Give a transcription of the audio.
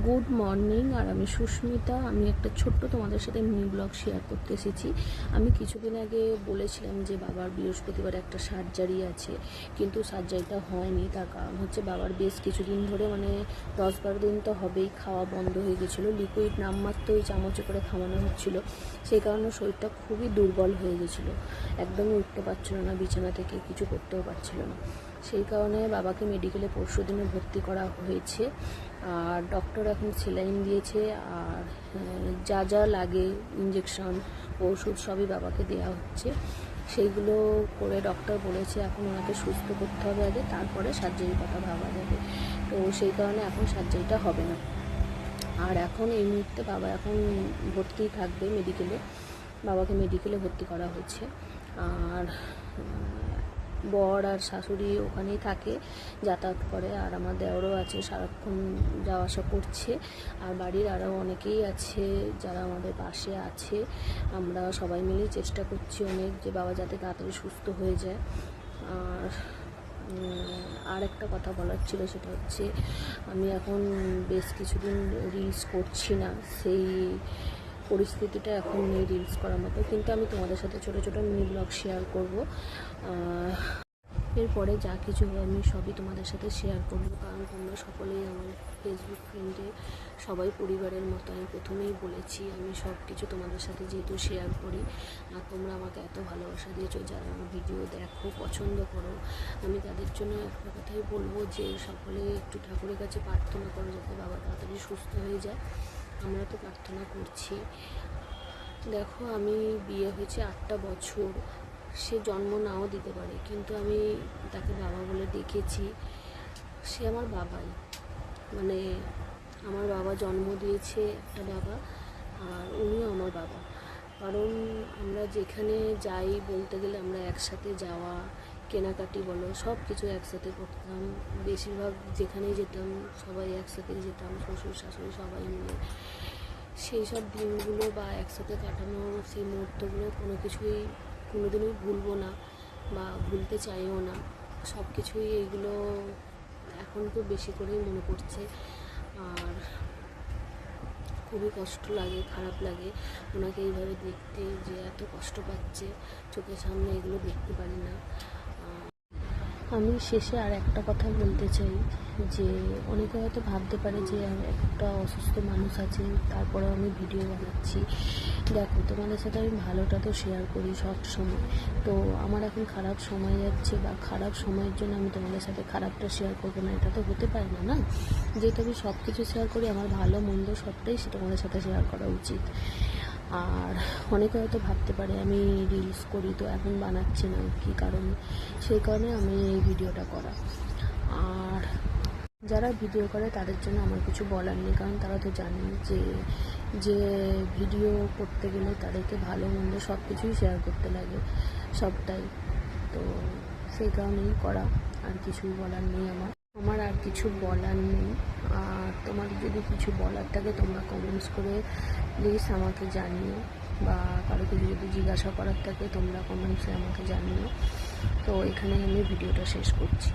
Good morning. আর আমি সুস্মিতা। আমি একটা ছোট্ট তোমাদের সাথে মিনি ব্লগ শেয়ার করতে এসেছি। আমি কিছুদিন আগে বলেছিলাম যে বাবার বৃহস্পতিবার একটা সার্জারি আছে, কিন্তু সার্জারিটা হয়নি। তার কারণ হচ্ছে বাবার বেশ কিছুদিন ধরে 10-12 দিন তো হবেই খাওয়া বন্ধ হয়ে গেছিলো। লিকুইড নামমাত্র ওই চামচে করে খাওয়ানো হচ্ছিলো, সেই কারণে শরীরটা খুবই দুর্বল হয়ে গেছিলো। একদমই উঠতে পারছিলো না বিছানা থেকে, কিছু করতেও পারছিল না। সেই কারণে বাবাকে মেডিকেলে পরশুদিনে ভর্তি করা হয়েছে। আর ডক্টর এখন সেলাইন দিয়েছে, আর যা যা লাগে ইঞ্জেকশন ওষুধ সবই বাবাকে দেওয়া হচ্ছে। সেইগুলো করে ডক্টর বলেছে এখন ওনাকে সুস্থ করতে হবে আগে, তারপরে সার্জারির কথা ভাবা যাবে। তো সেই কারণে এখন সার্জারিটা হবে না। আর এখন এই মুহূর্তে বাবা এখন ভর্তি থাকবে মেডিকেলে। বাবাকে মেডিকেলে ভর্তি করা হয়েছে। আর বর আর শাশুড়ি ওখানেই থাকে, যাতায়াত করে। আর আমার দেওরও আছে, সারাক্ষণ যাওয়া আসা করছে। আর বাড়ির আরও অনেকেই আছে যারা আমাদের পাশে আছে। আমরা সবাই মিলেই চেষ্টা করছি অনেক যে বাবা যাতে তাড়াতাড়ি সুস্থ হয়ে যায়। আর একটা কথা বলার ছিল, সেটা হচ্ছে আমি এখন বেশ কিছুদিন রিলস করছি না। সেই পরিস্থিতিটা এখন নেই রিলস করার মতো, কিন্তু আমি তোমাদের সাথে ছোটো ছোটো মিনি ব্লগ শেয়ার করব। এরপরে যা কিছু হয় আমি সবই তোমাদের সাথে শেয়ার করবো, কারণ তোমরা সকলেই আমার ফেসবুক ফ্রেন্ডে সবাই পরিবারের মতো। আমি প্রথমেই বলেছি আমি সব কিছু তোমাদের সাথে যেহেতু শেয়ার করি, আর তোমরা আমাকে এত ভালোবাসা দিয়েছো, যারা আমার ভিডিও দেখো পছন্দ করো, আমি তাদের জন্য একটা কথাই বলবো যে সকলে একটু ঠাকুরের কাছে প্রার্থনা করো যাতে বাবা তাড়াতাড়ি সুস্থ হয়ে যায়। আমরা তো প্রার্থনা করছি। দেখো, আমি বিয়ে হয়েছে 8টা বছর, সে জন্ম নাও দিতে পারে, কিন্তু আমি তাকে বাবা বলে দেখেছি। সে আমার বাবাই, আমার বাবা জন্ম দিয়েছে একটা বাবা, আর উনিও আমার বাবা। কারণ আমরা যেখানে যাই বলতে গেলে আমরা একসাথে যাওয়া, কেনাকাটি বলো সব কিছু একসাথে করতাম। বেশিরভাগ যেখানেই যেতাম সবাই একসাথেই যেতাম, শ্বশুর শাশুড়ি সবাই মিলে। সেই সব দিনগুলো বা একসাথে কাটানো সেই মুহূর্তগুলো কোনোদিনই ভুলবো না বা ভুলতে চাইও না। সব কিছুই এইগুলো এখন তো বেশি করেই মনে পড়ছে। আর খুবই কষ্ট লাগে, খারাপ লাগে ওনাকে এইভাবে দেখতে, যে এত কষ্ট পাচ্ছে, চোখের সামনে এগুলো দেখতে পারি না। আমি শেষে আর একটা কথা বলতে চাই, যে অনেকে হয়তো ভাবতে পারে যে একটা অসুস্থ মানুষ আছে তারপরেও আমি ভিডিও বানাচ্ছি। দেখো, তোমাদের সাথে আমি ভালোটা তো শেয়ার করি সব সময়। তো আমার এখন খারাপ সময় যাচ্ছে, বা খারাপ সময়ের জন্য আমি তোমাদের সাথে খারাপটা শেয়ার করবো না, এটা তো হতে পারে না। না, যেহেতু আমি সব কিছু শেয়ার করি, আমার ভালো মন্দ সবটাই তোমাদের সাথে শেয়ার করা উচিত। আর অনেকে হয়তো ভাবতে পারে আমি রিলস করি তো এখন বানাচ্ছি না, কী কারণ? সেই কারণে আমি এই ভিডিওটা করা। আর যারা ভিডিও করে তাদের জন্য আমার কিছু বলার নেই, কারণ তারা তো জানে যে ভিডিও করতে গেলে তাদেরকে ভালো মন্দ সব কিছুই শেয়ার করতে লাগে, সবটাই। তো সেই কারণেই করা, আর কিছুই বলার নেই আমার আর কিছু বলার নেই। আর তোমাদের যদি কিছু বলার থাকে তোমরা কমেন্টস করে প্লিজ আমাকে জানিও, বা কারো কিছু যদি জিজ্ঞাসা করার থাকে তোমরা কমেন্টসে আমাকে জানিও। তো এখানে আমি ভিডিওটা শেষ করছি।